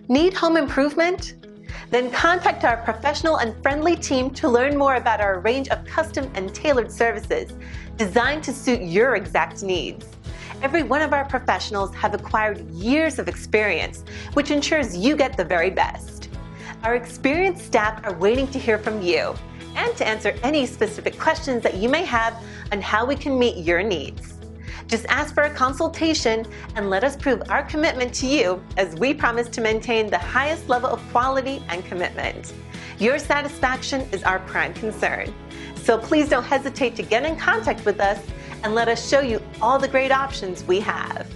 Need home improvement? Then contact our professional and friendly team to learn more about our range of custom and tailored services designed to suit your exact needs. Every one of our professionals have acquired years of experience, which ensures you get the very best. Our experienced staff are waiting to hear from you and to answer any specific questions that you may have on how we can meet your needs. Just ask for a consultation and let us prove our commitment to you as we promise to maintain the highest level of quality and commitment. Your satisfaction is our prime concern. So please don't hesitate to get in contact with us and let us show you all the great options we have.